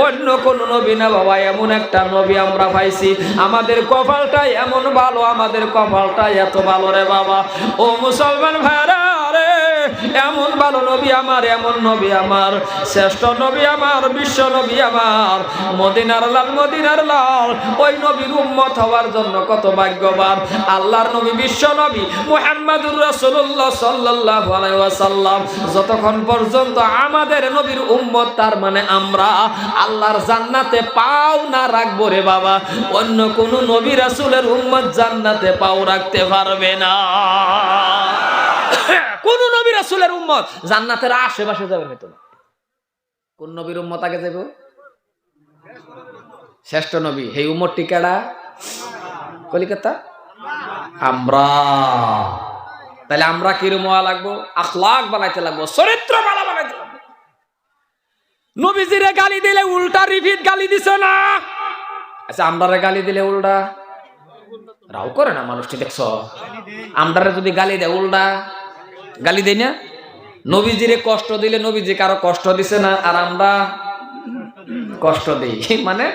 অন্য কোন নবী না বাবা, এমন একটা নবী আমরা পাইছি। আমাদের কপালটাই এমন ভালো, আমাদের কপালটাই এত ভালো রে বাবা। ও মুসলমান ভাইরা রে, এমন ভালো নবী আমার, এমন নবী আমার, শ্রেষ্ঠ নবী আমার, বিশ্ব নবী আমার, মদিনার লাল, মদিনার লাল। ওই নবীর উম্মত হওয়ার জন্য কত ভাগ্যবান। আল্লাহর নবী, বিশ্ব নবী মুহাম্মদুর রাসূলুল্লাহ সাল্লাল্লাহু আলাইহি ওয়াসাল্লাম যতক্ষণ পর্যন্ত আমাদের নবীর উম্মত, তার মানে আমরা আল্লাহর জান্নাতে পাও না রাখবো রে বাবা, অন্য কোন নবী রাসূলের উম্মত জান্নাতে পাও রাখতে পারবে না। কোন নবী রাসূলের উম্মত জান্নাতের আশেপাশে যাবে না। কোন নবীর উম্মত আগে যাবে? শ্রেষ্ঠ নবী। এই উম্মতটি কেডা? কলিকাতা আমরা। তাহলে আমরা কিরকম হওয়া লাগবো? আখলাক বানাইতে লাগবো, চরিত্র ভালো বানাইতে লাগবো। নবীজিরে গালি দিলে উল্টা রিপিট গালি দিছে না? আচ্ছা, আমরারে গালি দিলে উল্টা রাও করে না মানুষটি, দেখছো? আমরারে যদি গালি দেয় উল্টা গালি দেই না? নবীজিরে কষ্ট দিলে নবীজি কারো কষ্ট দিছে না, আর আমরা কষ্ট দেই। মানে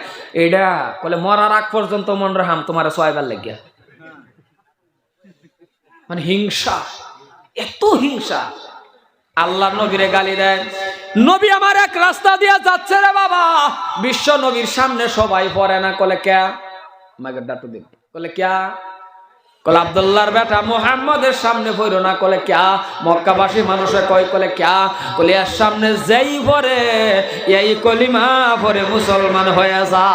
এইটা বলে মরার আগ পর্যন্ত মন রাহাম তোমার ছয়বার লেগিয়া, মানে হিংসা, এত হিংসা। আল্লাহ নবীরে গালি দেয়। নবী আমার এক রাস্তা দিয়ে যাচ্ছে রে বাবা, বিশ্ব নবীর সামনে সবাই পড়ে না, কলে ক্যা আমাকে ডাটু দিন, কলে ক্যা, কলে আব্দুল্লাহর বেটা মুহাম্মদের সামনে পড়ো না, কলে ক্যা, মক্কাবাসী মানুষে কয়, কলে ক্যা, কলে এর সামনে যেই পড়ে এই কলিমা পড়ে মুসলমান হয়ে যা।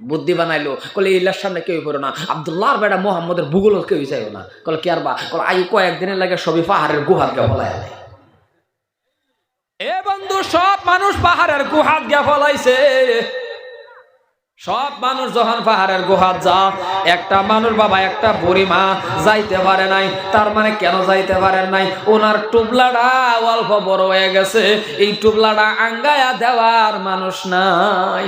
বুদ্ধি বানাইলো, কলে ইল্লার সামনে কেউ পড়ো না, আব্দুল্লাহর বেটা মুহাম্মদের ভূগোল কেউ চাইও না। কলে কি আর বা, কলে আই কয়েকদিনের লাগে সবই পাহাড়ের গুহাত গা ফলায়। এ বন্ধু, সব মানুষ পাহাড়ের গুহাত গা ফলাইছে। সব মানুষ যখন পাহাড়ের গুহাত যা, একটা মানুষ বাবা, একটা বুড়ি মা যাইতে পারে নাই। তার মানে কেন যাইতে পারেন নাই? ওনার টুবলাটা অল্প বড় হয়ে গেছে, এই টুবলাটা আঙ্গায়া দেওয়ার মানুষ নাই।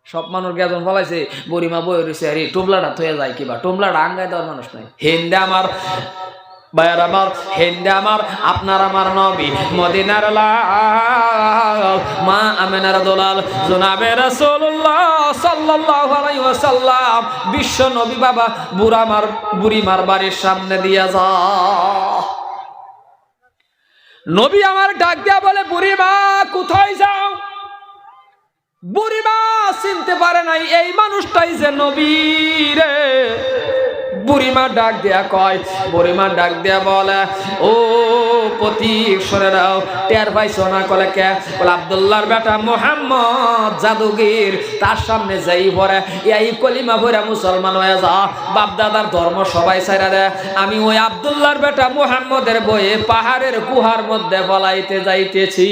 সব মানুষ গেজন ফলাইছে, বুড়িমা বই রয়েছে, আরে টুবলাটা থয়ে যায় কিবা, টুবলাটা আঙ্গায় দেওয়ার মানুষ নাই। হিন্দে আমার ভাইয়ার আমার, হিন্দে আমার, আপনার আমার নবী মদিনার লাল, মা আমেনার দোলাল, জনাবে রাসূলুল্লাহ সাল্লাল্লাহু আলাইহি ওয়াসাল্লাম, বিশ্ব নবী বাবা বুড়িমার বাড়ির সামনে দিয়া যা। নবী আমার ডাক দিয়া বলে, বুড়িমা কোথায় যাও? বুড়িমা চিনতে পারে নাই এই মানুষটাই যে নবী রে। বুড়িমা ডাক দেয়া কয়, বুড়িমা ডাক দেয়া বলে, ও প্রতীক সরে দাও, টের পাইছো না? কলে কে? বলে আব্দুল্লাহর বেটা মুহাম্মদ জাদুগির, তার সামনে যাই পড়ে এই কলিমা পড়ে মুসলমান হয়ে যা। বাপ দাদার ধর্ম সবাই ছাইরা দেয়। আমি ওই আব্দুল্লাহর বেটা মুহাম্মদের বয়ে পাহাড়ের গুহার মধ্যে ফলাইতে যাইতেছি।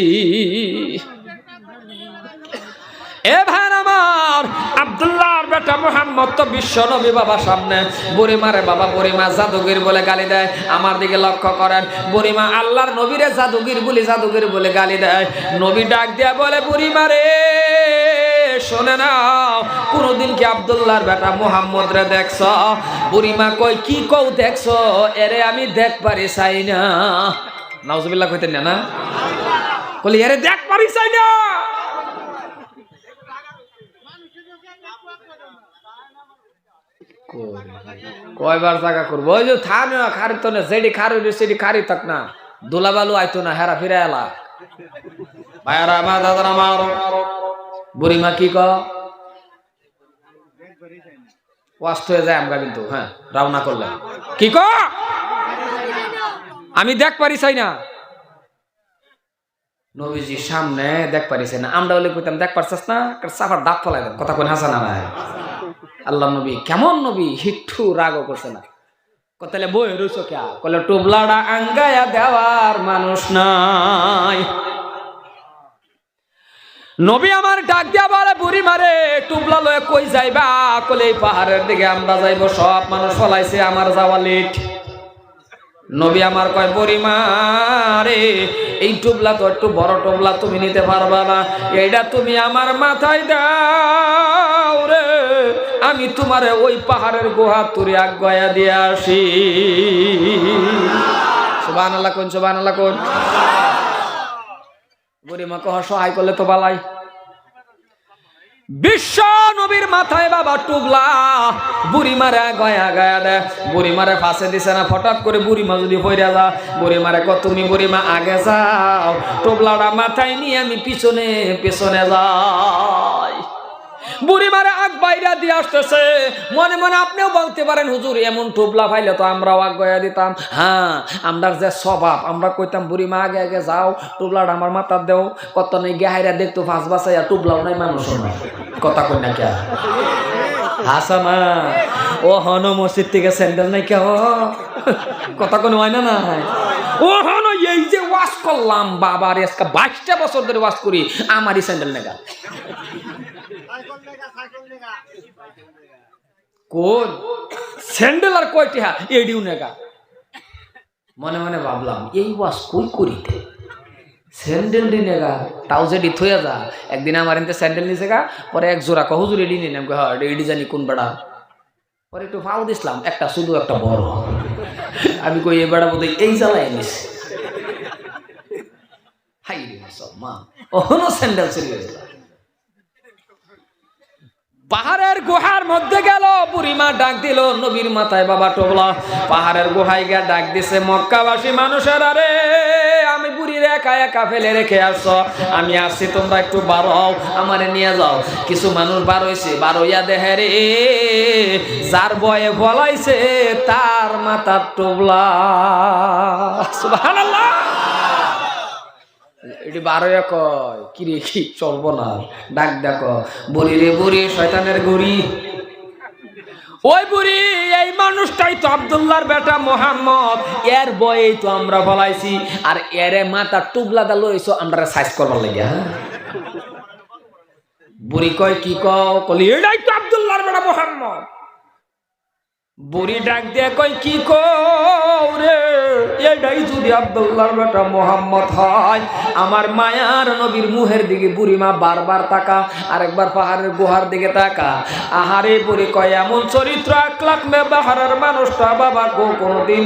এ ভাই আমার, আব্দুল্লাহর বেটা মুহাম্মদ তো বিশ্ব নবী বাবা সামনে। বুড়িমারে বাবা, বুড়িমা জাদুগির বলে গালি দেয়। আমার দিকে লক্ষ্য করেন, বুড়িমা আল্লাহর নবীরে জাদুগির বলে গালি দেয়। নবী ডাক দিয়া বলে, বুড়িমারে শোনে নাও, কোনদিন কি আব্দুল্লাহর বেটা মুহাম্মদ রে দেখছ? বুড়িমা কই, কি কও দেখছ? এরে আমি দেখ পারি চাই না। নাউজুবিল্লাহ কইতেন না? কলি এরে দেখ পারি চাই না। কয়বার জায়গা করবো? ওই যে থান খারি তো না, যেটি খারি সেটি খারি থাক না, দোলাবালু আইতো না, হেরা ফিরে এলা। ভাইয়ারা আমার, দাদারা আমার, বুড়িমা কি কষ্ট হয়ে যায় আমরা কিন্তু, হ্যাঁ রাওনা করলাম। কি আমি দেখ পারি চাই না। নবীজির সামনে দেখ পারিছে না। আমরা বলে কইতাম, দেখ পারছাস না, সাফার দাঁত ফলাই দেন। কথা কোন হাসানা নাই? আল্লাহ নবী কেমন নবী, একটু রাগও করছে না। তাহলে বই রইছো কে? কলে টুবলাটা আঙ্গায়া দেওয়ার মানুষ নাই। নবী আমার ডাক দিয়া বলে, বুড়ি মারে টুবলা লয়ে কই যাইবা? কলে এই পাহাড়ের দিকে আমরা যাইব, সব মানুষ ফলাইছে, আমার যাওয়া লেট। নবী আমার কয়, বুড়ি মারে এই টুবলা তো একটু বড় টুবলা, তুমি নিতে পারবা না, এইটা তুমি আমার মাথায় দাও রে, আমি তোমারে ওই পাহাড়ের গুহা তুরি আজ্ঞা দিয়ে আসি। সুবহানাল্লাহ কোন, সুবহানাল্লাহ কোন। বুড়িমা কহ সহায় করলে তো বালাই। বিশ্ব নবীর মাথায় বাবা টুবলা, বুড়িমারে গয়া গয়া দে, বুড়িমারে ফাঁসে দিছে না। হঠাৎ করে বুড়িমা যদি পইরা যা, বুড়িমারে কত তুমি বুড়িমা আগে যাও, টুবলাটা মাথায় নিয়ে আমি পিছনে পিছনে যাই। বুড়িমারে আগ বাইরা দিয়ে আসতেছে। মনে মনে আপনিও বলতে পারেন হুজুর এমন টুবলা পাইলে তো আমরাও আগ গয়া দিতাম। হ্যাঁ, আমরা যে স্বভাব, আমরা কইতাম বুড়িমা আগে আগে যাও, টুবলাটা আমার মাথার দেও। কত নেই গেহাইরা দেখতো ফাঁস বাসাইয়া, টুবলাও নাই মানুষও নাই। কথা কই না কে হাসা না ও হন মসজিদ থেকে স্যান্ডেল নাই কে কথা কোনো হয় না না ও হন এই যে ওয়াশ করলাম বাবার আজকে 22টা বছর ধরে ওয়াশ করি, আমারই স্যান্ডেল নেগা। কোন স্যান্ডেল আর কয়টি হা এডিও নেগা। মনে মনে ভাবলাম এই ওয়াশ কই করিতে স্যান্ডেল দি নেগা, তাও যেটি থইয়া যা। একদিন আমার এনতে স্যান্ডেল নিছে গা, পরে এক জোড়া হুজুর এডি নিলাম, হ্যাঁ এডি জানি কোন বেড়া। পরে একটু ফাও দিছিলাম, একটা শুধু একটা বড়। আমি কই এই বেড়া বোধহয় এই জ্বালায় নিস। হাই রে মা ওহনো স্যান্ডেল চুরি হয়ে গেল। পাহাড়ের গুহার মধ্যে গেল, বুড়িমা ডাক দিল নবীর মাথায় বাবা টুবলা। পাহাড়ের গুহায় গিয়ে ডাক দিছে মক্কাবাসী মানুষের, আরে আমি বুড়ির একা একা ফেলে রেখে আসছো, আমি আসছি তোমরা একটু বার হও, আমারে নিয়ে যাও। কিছু মানুষ বার হইছে, বার হইয়া দেখে রে যার বয়ে বলাইছে তার মাথার টুবলা। সুবহানাল্লাহ। এটি বারোয়া কয় কি রে কি চলবো না, ডাক দেখো বলি রে বুড়ি শয়তানের ঘুরি। ওই বুড়ি এই মানুষটাই তো আব্দুল্লাহর বেটা মোহাম্মদ, এর বয়েই তো আমরা বলাইছি, আর এরে মাথা টুবলা দা লইছো আমরা সাইজ করবার লাগে। বুড়ি কয় কি কও, কলি এটাই তো আব্দুল্লাহর বেটা মোহাম্মদ। বুড়ি ডাক দিয়ে কই কি কও রে, এটাই যদি আব্দুল্লাহর বেটা মোহাম্মদ হয়, আমার মায়ার নবীর মুহের দিকে বুড়িমা বারবার তাকা, আরেকবার পাহাড়ের গুহার দিকে তাকা। আহারে বুড়ি কয় এমন চরিত্র আকলাক ব্যবহারের মানুষটা বাবা কোনোদিন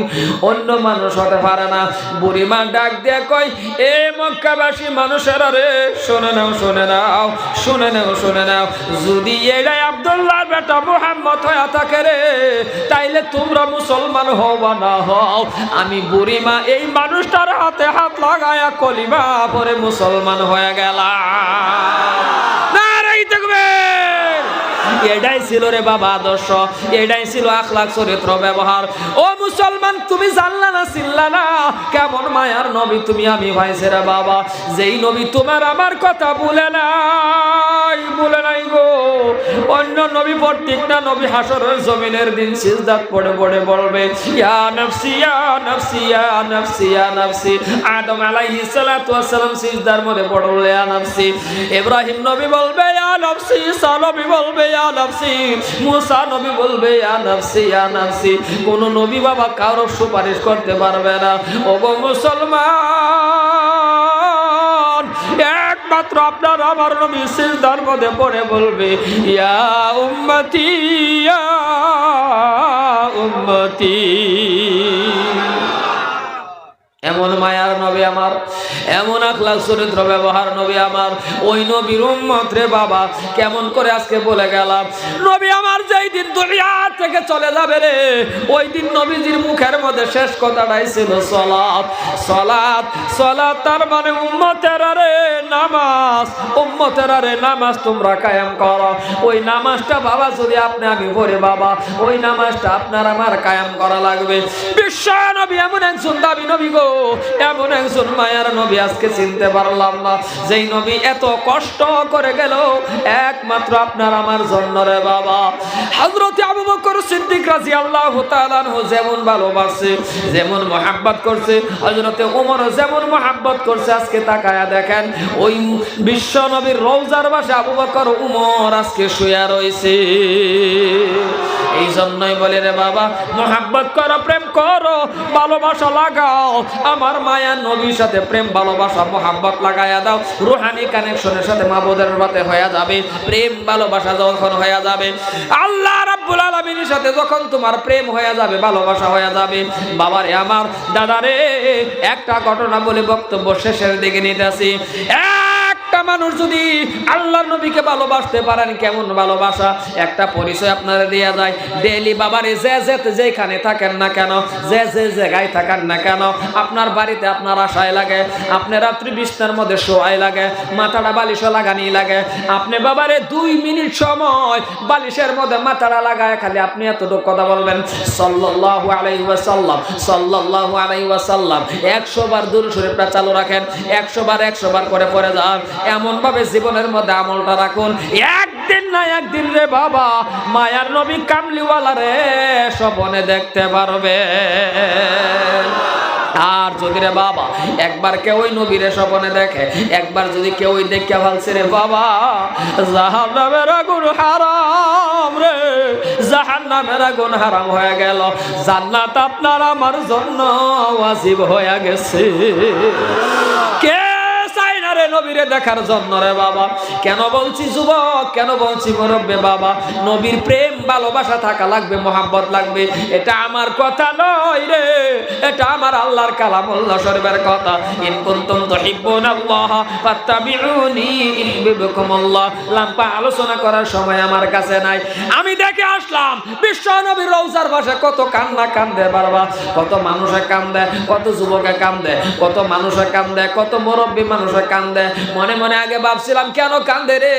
অন্য মানুষ হতে পারে না। বুড়িমা ডাক দিয়ে কয় এ মক্কাবাসী মানুষেরা রে, শুনে নাও শুনে নাও শুনে নাও শুনে নাও, যদি এটাই আব্দুল্লাহর বেটা মোহাম্মদ হয়ে থাকে রে, তাইলে তোমরা মুসলমান হও বা না হও, আমি বুড়িমা এই মানুষটার হাতে হাত লাগায়া কলিমা পরে মুসলমান হয়ে গেলাম। নারে তাকবীর। এটাই ছিল রে বাবা আদর্শ, এটাই ছিল আখলাক চরিত্র ব্যবহার। ও মুসলমান তুমি জানলা না চিনলা না কেমন মায়ার নবী তুমি আমি ভাইছে রে বাবা, যেই নবী তোমার আমার কথা বলে নাই গো। অন্য নবী প্রত্যেকটা নবী হাসরের জমিনের দিন সিজদাত পড়ে পড়ে বলবে ইয়া নফসি ইয়া নফসি ইয়া নফসি ইয়া নফসি। আদম আলাইহিস সালাতু ওয়াস সালাম সিজদার মধ্যে পড়লে ইয়া নফসি, ইব্রাহিম নবী বলবে ইয়া নফসি, ঈসা নবী বলবে ইয়া নফসি, মুসা নবী বলবে ইয়া নফসি ইয়া নফসি। কোন নবী বাবা কারো সুপারিশ করতে পারবে না। ওগো মুসলমান, একমাত্র আপনার আমার নবী সিজদার মধ্যে পড়ে বলবে ইয়া উম্মতি ইয়া উম্মতি। এমন মায়ার নবী আমার, এমন আখলাক চরিত্র ব্যবহার নবী আমার, ওই নবীর উম্মত রে বাবা কেমন করে আজকে বলে গেলাম। নবী আমার যেই দিন দুনিয়া থেকে চলে যাবে রে, ওই দিন নবীজির মুখের মধ্যে শেষ কথাটাই ছিল সালাত সালাত সালাত। তার মানে উম্মতের রে নামাজ, উম্মতের রে নামাজ তোমরা কায়েম করো। ওই নামাজটা বাবা যদি আপনি আমি পড়ে বাবা, ওই নামাজটা আপনার আমার কায়েম করা লাগবে। বিশ্ব নবী এমন একজন দাবি নবী গো, এমন একজন মায়ার নবী আজকে চিনতে পারলাম না, যেই নবী এত কষ্ট করে গেল একমাত্র আপনার আমার জন্য রে বাবা। হযরত আবু বকর সিদ্দিক রাদিয়াল্লাহু তাআলা আনহু যেমন ভালোবাসে, যেমন মহব্বত করছে, হযরত ওমর যেমন মহব্বত করছে, আজকে তাকায়া দেখেন ওই বিশ্ব নবীর রওজার পাশে আবু বকর ওমর আজকে শুয়ে রয়েছে। এই জন্যই বলে রে বাবা মহব্বত করো, প্রেম করো, ভালোবাসা লাগাও, আমার মায়া নবীর সাথে প্রেম ভালোবাসা মোহাব্বত লাগাইয়া দাও। রুহানি কানেকশনের সাথে মাবুদের সাথে হয়ে যাবে, প্রেম ভালোবাসা যখন হয়ে যাবে, আল্লাহ রাব্বুল আলামিনের সাথে যখন তোমার প্রেম হয়ে যাবে, ভালোবাসা হয়ে যাবে, বাবারে আমার দাদারে একটা ঘটনা বলে বক্তব্য শেষের দিকে নিতেছি। একটা মানুষ যদি আল্লাহর নবীকে ভালোবাসতে পারেন, কেমন ভালোবাসা, একটা পরিচয় আপনারা দেয়া যায়। ডেইলি বাবারে যেখানে থাকেন না কেন, যে জায়গায় থাকেন না কেন, আপনার বাড়িতে আপনার আশায় লাগে, আপনি রাত্রি বিছনার মধ্যে শোয়াই লাগে, মাথাটা বালিশে লাগানি লাগে, আপনি বাবারে 2 মিনিট সময় বালিশের মধ্যে মাথাটা লাগায় খালি আপনি এতটুকু কথা বলবেন, সাল্লাল্লাহু আলাইহি ওয়াসাল্লাম, সাল্লাল্লাহু আলাইহি ওয়াসাল্লাম। 100 বার দুরূদ শরীফটা চালু রাখেন, 100 বার করে পড়ে যান। এমন ভাবে জীবনের মধ্যে আমলটা রাখুন, একদিন না একদিন রে বাবা মায়ার নবী কামলিওয়ালা রে স্বপ্নে দেখতে পারবে। আর যদি রে বাবা একবার কেউ ওই নবীরে স্বপ্নে দেখে, একবার যদি কেউ ওই দেখে ভালছে রে বাবা, জাহান্নামের আগুন হারাম রে, জাহান্নামের আগুন হারাম হয়ে গেল, জান্নাত আপনার আমার জন্য ওয়াজিব হয়ে গেছে। কে নবীরে দেখার জন্য রে বাবা? কেন বলছি যুবক, কেন বলছি মুরব্বি বাবা, নবীর প্রেম ভালোবাসা থাকা লাগবে, মোহাব্বত লাগবে। এটা আমার কথা নয় রে, এটা আমার আল্লাহর কালামুল্লাহ শরীফের কথা। ইন কুনতুম তুহিব্বুনাল্লাহ ফাত্তাবিউনি ইউহিব্বুকুমুল্লাহ। লাম্পা আলোচনা করার সময় আমার কাছে নাই, আমি দেখে আসলাম বিশ্ব নবীর রওজার পাশে কত কান্না কান্দে বাবা, কত মানুষে কান্দে, কত যুবকে কান্দে, কত মানুষে কান্দে, কত মুরব্বি মানুষে কান্দে। মনে মনে আগে ভাবছিলাম কেন কান্দে রে,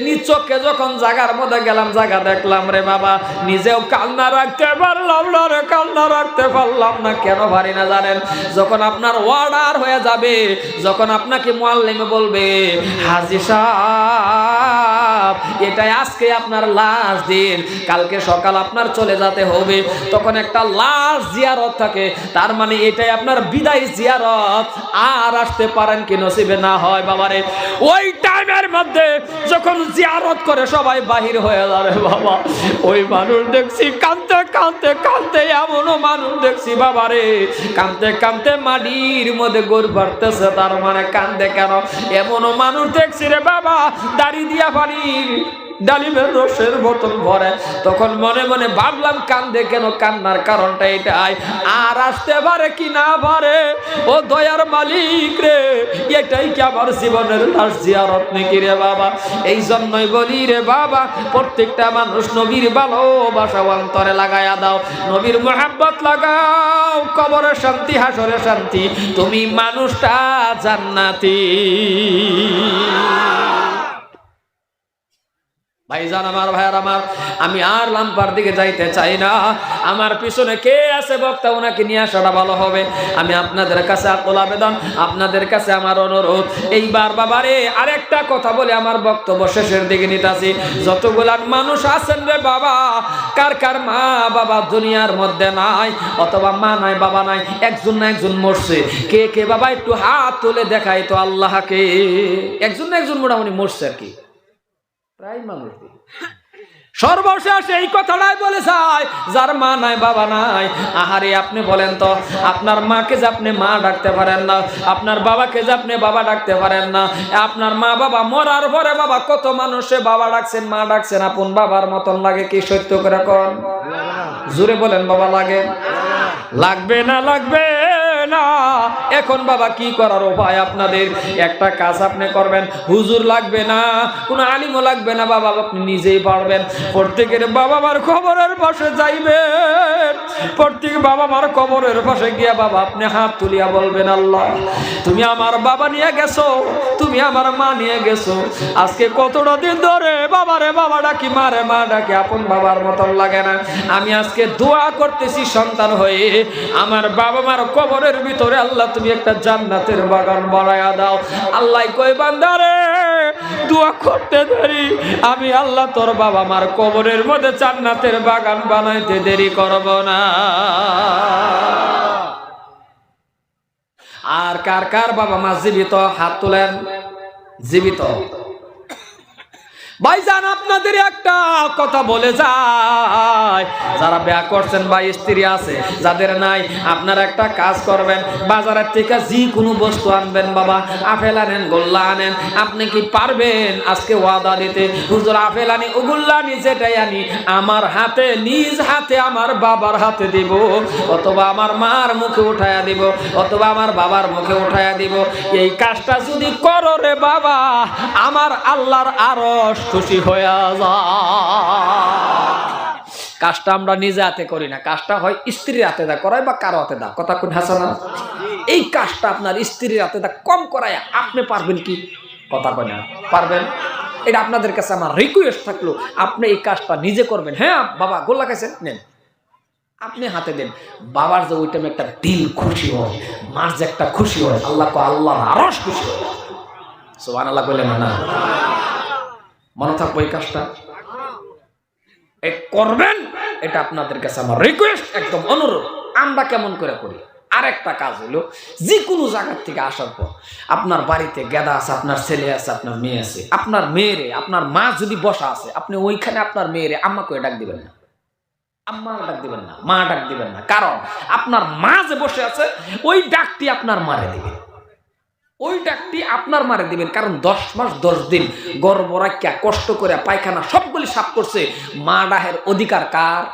নিজ চোখে যখন জায়গার মধ্যে গেলাম, জায়গা দেখলাম রে বাবা, নিজেও কান্না রাখতে পারলাম না রে, কান্না রাখতে পারলাম না। কেন পারি না জানেন? যখন আপনার অর্ডার হয়ে যাবে, যখন আপনাকে মুআল্লিম বলবে হাজী সাহেব এটাই আজকে আপনার লাস্ট দিন, কালকে সকাল আপনার চলে যেতে হবে, তখন একটা লাস্ট জিয়ারত থাকে, তার মানে এটাই আপনার বিদায় জিয়ারত, আর আসতে পারেন কি নসিবে না হয় বাবারে। ওই টাইমের মধ্যে যখন জিয়ারত করে সবাই বাহির হয়ে যাবে বাবা, ওই মানুষ দেখছি কাঁদতে কাঁদতে কাঁদতে, এমনও মানুষ দেখছি বাবারে কাঁদতে কাঁদতে মাটির মধ্যে গোড় ভরতেছে, তার মানে কান্দে কেন? এমনও মানুষ দেখছি রে বাবা দাড়ি দিয়া পানির ডালিমের রসের বোতল ভরে। তখন মনে মনে ভাবলাম কান্দে কেন, কান্নার কারণটা এটাই, আর আসতে পারে কি না পারে, ও দয়ার মালিক রে, এটাই কি আমার জীবনের লাশ জিয়ারত নাকি রে বাবা? এই জন্যই বলি রে বাবা, প্রত্যেকটা মানুষ নবীর ভালোবাসা অন্তরে লাগায়া দাও, নবীর মোহাব্বত লাগাও, কবরে শান্তি, হাসরে শান্তি, তুমি মানুষটা জান্নাতি। ভাইজান আমার, ভাইয়ার আমার, আমি আর লাম্পার দিকে যাইতে চাই না। আমার পিছনে কে আছে বক্তা, ওনাকে নিয়ে আসাটা ভালো হবে। আমি আপনাদের কাছে আকুল আবেদন, আপনাদের কাছে আমার অনুরোধ, এইবার বাবারে আরেকটা কথা বলে আমার বক্তব্য শেষের দিকে নিতেছি। যতগুলান মানুষ আছেন রে বাবা, কার কার মা বাবা দুনিয়ার মধ্যে নাই, অথবা মা নাই বাবা নাই, একজন না একজন মরছে, কে কে বাবা একটু হাত তুলে দেখাই তো আল্লাহকে। একজন না একজন মোটামুটি মরছে আর কি, প্রায় মানুষ। সর্বশেষ এই কথাটাই বলে যায়, যার মা নাই বাবা নাই, আহারে আপনি বলেন তো, আপনার মাকে যে আপনি মা ডাকতে পারেন না, আপনার বাবাকে যে আপনি বাবা ডাকতে পারেন না, আপনার মা বাবা মরার পরে বাবা কত মানুষে বাবা ডাকছেন, মা ডাকছেন, আপন বাবার মতন লাগে কি? সত্য করে কোন, জোরে বলেন বাবা লাগে? লাগবে না লাগবে না? এখন বাবা কি করার উপায় আপনাদের? একটা কাজ আপনি করবেন, হুজুর লাগবে না, কোনো আলিমও লাগবে না বাবা, আপনি নিজেই পারবেন। প্রত্যেকের বাবা মার কবরের পাশে যাইবেন, প্রত্যেক বাবা মার কবরের পাশে গিয়া বাবা আপনি হাত তুলিয়া বলবেন, আল্লাহ তুমি আমার বাবা নিয়ে গেছো, তুমি আমার মা নিয়ে গেছো, আজকে কতটা দিন ধরে বাবারে বাবা ডাকি, মারে মা ডাকি, আপন বাবার মতন লাগে না। আমি আজকে দোয়া করতেছি সন্তান হয়ে, আমার বাবা মার কবরের ভিতরে আল্লাহ তুমি একটা জান্নাতের বাগান বানায়া দাও। আল্লাহ কই বান্দারে দোয়া করতে দেরি, আমি আল্লাহ তোর বাবা মার কবরের মধ্যে জান্নাতের বাগান বানাইতে দেরি করব না। আর কার কার বাবা মা জীবিত হাত তোলেন? জীবিত ভাইজান আপনাদের একটা কথা বলে যায়, যারা বিয়ে করছেন বা স্ত্রী আছে যাদের নাই, আপনারা একটা কাজ করবেন, বাজারের থেকে যে কোনো বস্তু আনবেন বাবা, আপেল আনেন গোল্লা আনেন, আপনি কি পারবেন আজকে ওয়াদা দিতে হুজুর আপেল আনি ও গোল্লা আনি যেটাই আনি আমার হাতে নিজ হাতে আমার বাবার হাতে দিব, অথবা আমার মার মুখে উঠায়া দিব, অথবা আমার বাবার মুখে উঠায়া দিব, এই কাজটা যদি করো রে বাবা আমার আল্লাহর আরশ খুশি হয়ে যায়। কাজটা আমরা নিজে হাতে করি না, কাজটা হয় স্ত্রীর হাতে দা করায় বা কারো হাতে দা, কথা কোন হাসানা? এই কাজটা আপনার স্ত্রীর হাতে দা কম করায় আপনি পারবেন কি? কথা কয় না পারবেন? এটা আপনাদের কাছে আমার রিকোয়েস্ট থাকলো, আপনি এই কাজটা নিজে করবেন। হ্যাঁ বাবা গোল্লা খাইছেন, নেন আপনি হাতে দেন, বাবার যে ওই টাইমে একটা দিল খুশি হয়, মার যে একটা খুশি হয়, আল্লাহ আরশ খুশি হয়। সুবহানাল্লাহ বললেন না? মনে থাকবো এই কাজটা করবেন, এটা আপনাদের কাছে আমার রিকোয়েস্ট, একদম অনুরোধ। আমরা কেমন করে করি? আরেকটা কাজ হলো, যে কোনো জায়গার থেকে আসার পর আপনার বাড়িতে গেদা আছে, আপনার ছেলে আছে, আপনার মেয়ে আছে, আপনার মেয়েরে, আপনার মা যদি বসা আছে, আপনি ওইখানে আপনার মেয়েরে আম্মা করে ডাক দিবেন না, আম্মা ডাক দিবেন না, মা ডাক দিবেন না, কারণ আপনার মা যে বসে আছে ওই ডাকটি আপনার মারে দিবেন, ওই ডাকটি আপনার মারে দিবেন। কারণ 10 মাস 10 দিন গর্ভ রাখিয়া কষ্ট করে পায়খানা সবগুলি সাফ করছে, মা ডাহের অধিকার কার?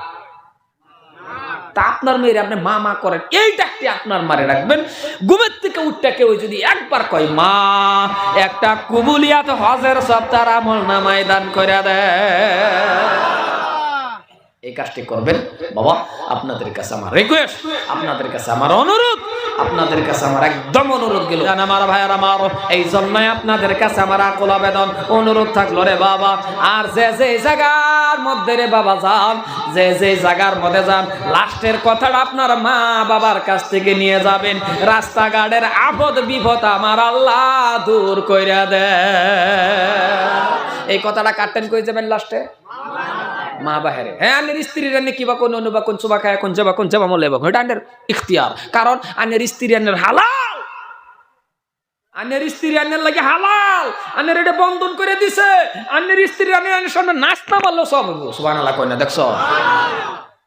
তা আপনার মেয়ের আপনি মা মা করেন, এই ডাকটি আপনার মারে রাখবেন। ঘুমের থেকে উঠতে কেউ যদি একবার কয় মা, একটা কুবুলিয়াত হজের সপ্তাহ আমল নামায় দান করে দেয়, এই কাজটি করবেন বাবা। আপনাদের কাছে আমার রিকোয়েস্ট, আপনাদের কাছে আমার অনুরোধ, আপনাদের কাছে আমার একদম অনুরোধ গেল আমার ভাইয়ার আমার, এই জন্যই আপনাদের কাছে আমার আকুল আবেদন অনুরোধ থাকলো রে বাবা। আর যে যে জায়গার মধ্যে রে বাবা যান, যে যে জায়গার মধ্যে যান, লাস্টের কথাটা আপনার মা বাবার কাছ থেকে নিয়ে যাবেন। রাস্তাঘাটের আপদ বিপদ আমার আল্লাহ দূর কইরা দেয়, এই কথাটা কাটেন কই যাবেন লাস্টে? মা বাহিরে। হ্যাঁ আনের স্ত্রী রান্নে কিবা কোন অনুবা কোন সুবা খায় কোন যাবা মলে বা এটা আনের ইখতিয়ার, কারণ আনের স্ত্রী আনের হালাল, আনের স্ত্রী আনের লাগে হালাল, আনের এটা বন্ধন করে দিছে। আনের স্ত্রী আনের সামনে নাস্তা মারলো সব সুবহানাল্লাহ কয় না? দেখছো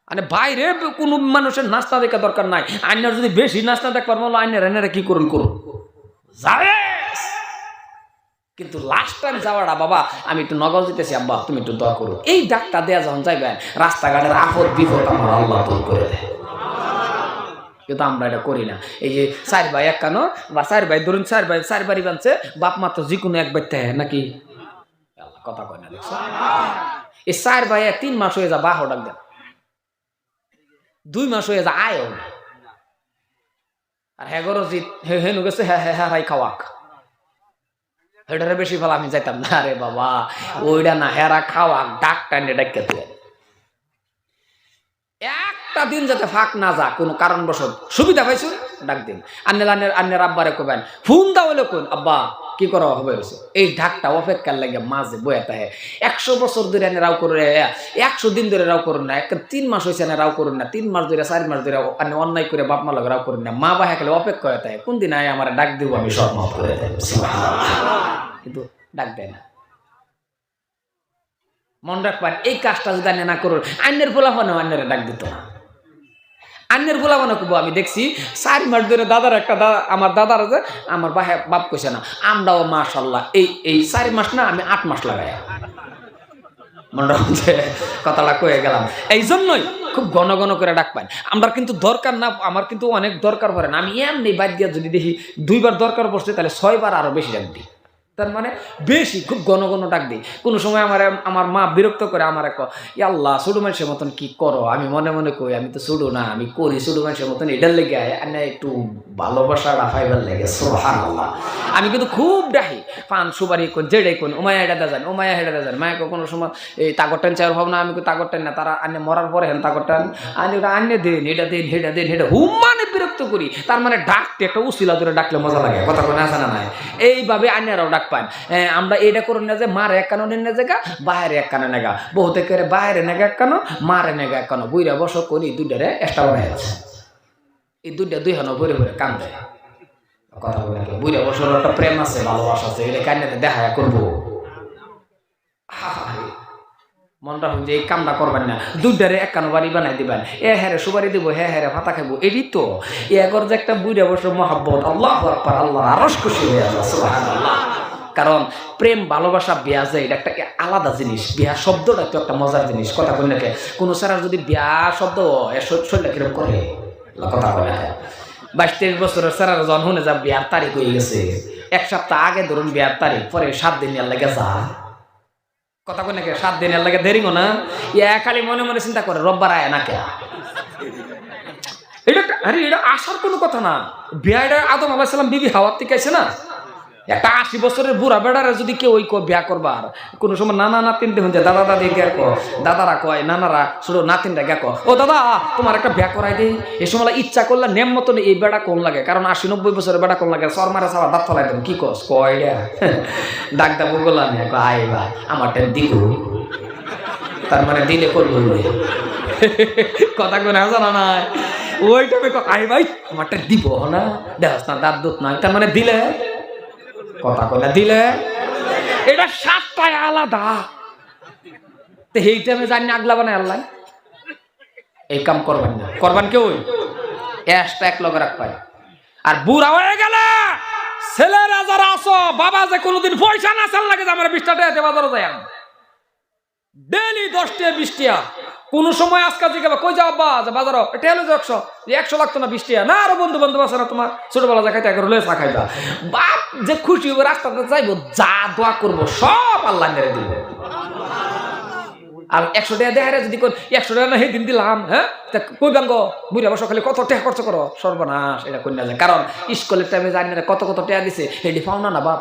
মানে বাইরে কোনো মানুষের নাস্তা দেখা দরকার নাই, আইনের যদি বেশি নাস্তা দেখবার বলো আইনের কি করুন যাবে। কিন্তু লাস্ট টাইম যাওয়াটা বাবা আমি একটু নগদ দিতেছি, আব্বা তুমি একটু দোয়া করো, এই ডাক্তার দেয়া যখন যাইবেন রাস্তাঘাটের আপদ বিপদ আমার আল্লাহ দূর করে দেয়। কিন্তু আমরা এটা করি না। এই যে 4 ভাই এক কানো বা 4 ভাই ধরুন 4 বাড়ি বানছে, বাপ মা তো যে কোনো এক বাড়িতে নাকি কথা কয় না? দেখছো এই 4 ভাই 3 মাস হয়ে যা বাহ ডাক দেন, 2 মাস হয়ে যা আয়ও না, আর হেগরো জিত হেনু গেছে হ্যাঁ খাওয়াক, এটারে বেশি ভালো আমি যাইতাম না রে বাবা, ওইটা না হেরা খাওয়া ডাক্তার ডাক্তার একটা দিন যাতে ফাঁক না যা, কোনো কারণবশত সুবিধা পাইছো ডাক দিন। আন্নের আব্বারে কবেন ফোন দাও হলে কোন আব্বা কি করা হবে, এই ঢাকটা অপেক্ষার লাগে মাঝে বয়াতে হয়। 100 বছর ধরে এনে রাও করে, 100 দিন ধরে রাও করুন না, 3 মাস হয়েছে এনে রাও করুন না, 3 মাস ধরে 4 মাস ধরে অন্যায় করে বাপ মা লাগে রাও করুন না, মা বাবা খেলে অপেক্ষা হয়ে থাকে কোন দিন আয় আমার ডাক দিব আমি সব মাফ করে দেব, কিন্তু ডাক দেয় না। মন রাখবেন এই কাজটা যদি আন্নে না করুন, আন্নের পোলাপানে আন্নের ডাক দিত না, আন্নের পোলাপানে কব। আমি দেখছি 4 মাস ধরে দাদার একটা আমার দাদার যে আমার বাপ কইছে না, আমরাও মাশাআল্লাহ এই 4 মাস না আমি 8 মাস লাগাই, মনে রাখছে কথাটা কয়ে গেলাম। এই জন্যই খুব ঘন ঘন করে ডাক পাই আমরা, কিন্তু দরকার না, আমার কিন্তু অনেক দরকার পড়ে না, আমি এমনি বাদ দিয়ে যদি দেখি 2 বার দরকার পড়ছে তাহলে 6 বার আরো বেশি ডাক দিই, তার মানে বেশি খুব ঘন ঘন ডাক দিই। কোনো সময় আমার মা বিরক্ত করে আমার আল্লাহ ছোটো মানুষের মতন কি করো, আমি মনে মনে কই আমি তো ছোটো না, আমি করি ছোটো মানুষের মতন, এটার লেগে একটু ভালোবাসা রাখাইবার লেগে সুবহানাল্লাহ। আমি কিন্তু খুব ডাহি পান সুপারি কোন জেডে কোন ওমায়া হেঁটে যান, ওমায়া হেঁটে যান, মায়াকে কোনো সময় এই তাগর টান চাই ভাবনা, আমি তাগর টান না, তারা আন্নে মরার পরে হেন তাগর টান আন্নে দিন এটা দিন হেটা দিন হেটা হুম মানে বিরক্ত করি। তার মানে ডাকতে একটা উসিলা ধরে ডাকলে মজা লাগে, কথা কোনো আছে না নাই? এইভাবে আন্নেরাও ডাক পান। আমরা এটা করুন না যে মার এক কানো নেন জায়গা বাইরে এক কানে নেগা, বহুতে করে বাইরে নেগা এক কানো মারে নেগা এক কানো, বুইরা বসো করি 2টারে এক্সট্রা বানাই আছে, এই 2টা 2 হানো ভরে ভরে কান দেয়, কথা বলে বুইরা বসর একটা প্রেম আছে ভালোবাসা আছে, এটা কান্নাতে দেখা করবো। মনটা হোক যে এই কামটা করবেন না, দুধটারে একখানো বাড়ি বানাই দিবেন, হ্যারে সুবারি দিব, হ্যারে ভাতা খাইবো, এটি তো এগর যে একটা বুড়া বছর মহাব্বত, আল্লাহ আকবার, আল্লাহ আরশ খুশি হয়ে যাবে, সুবহানাল্লাহ। কারণ প্রেম ভালোবাসা বিয়া যে এটা একটা আলাদা জিনিস, বিয়া শব্দটা তো একটা মজার জিনিস। কথা কই নাকি কোনো সারার যদি বিয়া শব্দ শরীরটা কিরকম করে, কথা কয় না। 22-23 বছরের সারার যখন শুনে যা বিয়ার তারিখ হয়ে গেছে, এক সপ্তাহ আগে ধরুন বিয়ার তারিখ, পরে 7 দিন লাগে যা, কথা কই নাকি 7 দিনের লাগে দেরি না, খালি মনে মনে চিন্তা করে রোববার আয় না কে, এটা আরে এটা আসার কোনো কথা না। বিয়াটা আদম আলাইহিস সালাম বিবি হাওয়ার থেকে আইছে না। একটা 80 বছরের বুড়া বেড়ারে যদি কেউ ওই বিয়া করবার কোনো সময় নানা নাতিন দেখুন যে দাদা দাদি গে কো, দাদারা কয় নানারা ছোট নাতিনরা গে কো, ও দাদা তোমার একটা বিয়া করাই দেই। এই সময় ইচ্ছা করলে নেম মতন এই বেড়া কোন লাগে, কারণ 80-90 বছরের বেড়া কোন লাগে, শর্মারে সারা দাঁত ফলাই দেন, কি কস কয় ডাক দাবো বললাম আই বা আমারটা দিব, তার মানে দিলে করবো কথা কোন জানা নাই, ওইটা আই ভাই আমারটা দিব না, দেখ না দাঁত দুধ নাই, তার মানে দিলে, কথা কয় দিলে, এটা সাতটায় আলাদা। এইটা আমি জানি না, আগলা বানায় আল্লাহ এই কাম করবেন না, করবেন কেউ এসটা এক লগে রাখবেন। আর বুড়া হয়ে গেলে ছেলেরা যারা আসো, বাবা যে কোনোদিন পয়সা না চাল লাগে যে আমার 20 টাকা দিয়ে বাজারে যাই, ডেলি 10 টাকা 20 টাকা, কোন সময় আজকে জিজ্ঞাসা কই যাও বা বাজারও এটা হলো 100 লাগতো না 20 টাকা না, আরো বন্ধু বান্ধব আছে না তোমার, ছোটবেলা যা খাইতে করে চা খাইবা, বাপ যে খুশি হবে রাস্তাতে যাইবো, যা দোয়া করবো সব আল্লাহ মেরে দিব। আর 100 টাকা দেখারে যদি 100 টাকা না সেই দিন দিলাম, হ্যাঁ কই গাঙ্গ বুড়া বসো খালি কত টাকা খরচ করো, সর্বনাশ, এটা কন্যা যায়। কারণ স্কুলের টাইমে জানি না কত কত টাকা দিছে, এটি পাও না বাপ।